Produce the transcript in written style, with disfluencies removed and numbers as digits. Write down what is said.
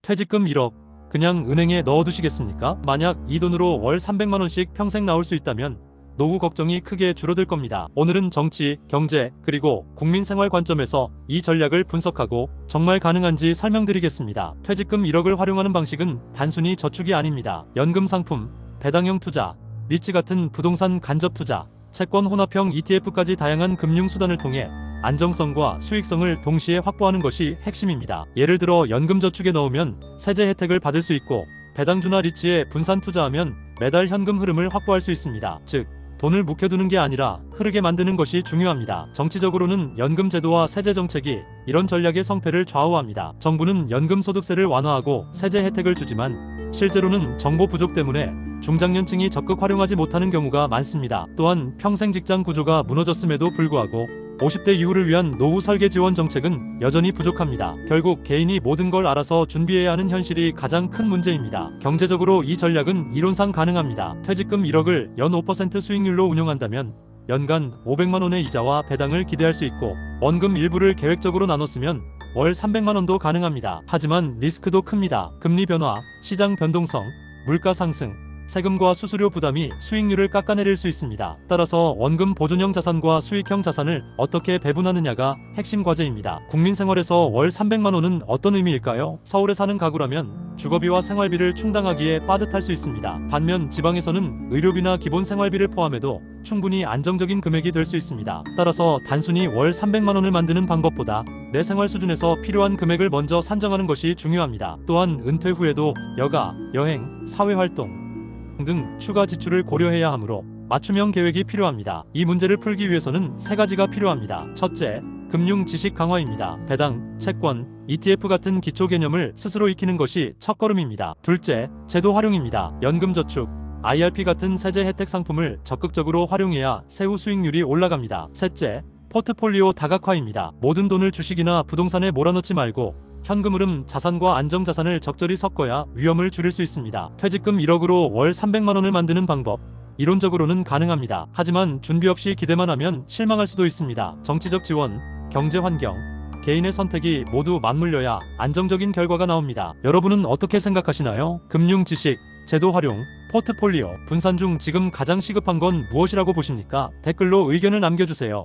퇴직금 1억 그냥 은행에 넣어두시겠습니까? 만약 이 돈으로 월 300만원씩 평생 나올 수 있다면 노후 걱정이 크게 줄어들 겁니다. 오늘은 정치, 경제, 그리고 국민 생활 관점에서 이 전략을 분석하고 정말 가능한지 설명드리겠습니다. 퇴직금 1억을 활용하는 방식은 단순히 저축이 아닙니다. 연금 상품, 배당형 투자, 리츠 같은 부동산 간접 투자, 채권 혼합형 ETF까지 다양한 금융 수단을 통해 안정성과 수익성을 동시에 확보하는 것이 핵심입니다. 예를 들어 연금 저축에 넣으면 세제 혜택을 받을 수 있고, 배당주나 리츠에 분산 투자하면 매달 현금 흐름을 확보할 수 있습니다. 즉, 돈을 묵혀두는 게 아니라 흐르게 만드는 것이 중요합니다. 정치적으로는 연금 제도와 세제 정책이 이런 전략의 성패를 좌우합니다. 정부는 연금 소득세를 완화하고 세제 혜택을 주지만 실제로는 정보 부족 때문에 중장년층이 적극 활용하지 못하는 경우가 많습니다. 또한 평생 직장 구조가 무너졌음에도 불구하고 50대 이후를 위한 노후 설계 지원 정책은 여전히 부족합니다. 결국 개인이 모든 걸 알아서 준비해야 하는 현실이 가장 큰 문제입니다. 경제적으로 이 전략은 이론상 가능합니다. 퇴직금 1억을 연 5% 수익률로 운용한다면 연간 500만원의 이자와 배당을 기대할 수 있고, 원금 일부를 계획적으로 나눠 쓰면 월 300만원도 가능합니다. 하지만 리스크도 큽니다. 금리 변화, 시장 변동성, 물가 상승, 세금과 수수료 부담이 수익률을 깎아내릴 수 있습니다. 따라서 원금 보존형 자산과 수익형 자산을 어떻게 배분하느냐가 핵심 과제입니다. 국민 생활에서 월 300만원은 어떤 의미일까요? 서울에 사는 가구라면 주거비와 생활비를 충당하기에 빠듯할 수 있습니다. 반면 지방에서는 의료비나 기본 생활비를 포함해도 충분히 안정적인 금액이 될 수 있습니다. 따라서 단순히 월 300만원을 만드는 방법보다 내 생활 수준에서 필요한 금액을 먼저 산정하는 것이 중요합니다. 또한 은퇴 후에도 여가, 여행, 사회활동 등 추가 지출을 고려해야 하므로 맞춤형 계획이 필요합니다. 이 문제를 풀기 위해서는 세 가지가 필요합니다. 첫째, 금융 지식 강화입니다. 배당, 채권, ETF 같은 기초 개념을 스스로 익히는 것이 첫걸음입니다. 둘째, 제도 활용입니다. 연금저축, IRP 같은 세제 혜택 상품을 적극적으로 활용해야 세후 수익률이 올라갑니다. 셋째, 포트폴리오 다각화입니다. 모든 돈을 주식이나 부동산에 몰아넣지 말고 현금 흐름 자산과 안정자산을 적절히 섞어야 위험을 줄일 수 있습니다. 퇴직금 1억으로 월 300만원을 만드는 방법, 이론적으로는 가능합니다. 하지만 준비 없이 기대만 하면 실망할 수도 있습니다. 정치적 지원, 경제 환경, 개인의 선택이 모두 맞물려야 안정적인 결과가 나옵니다. 여러분은 어떻게 생각하시나요? 금융 지식, 제도 활용, 포트폴리오, 분산 중 지금 가장 시급한 건 무엇이라고 보십니까? 댓글로 의견을 남겨주세요.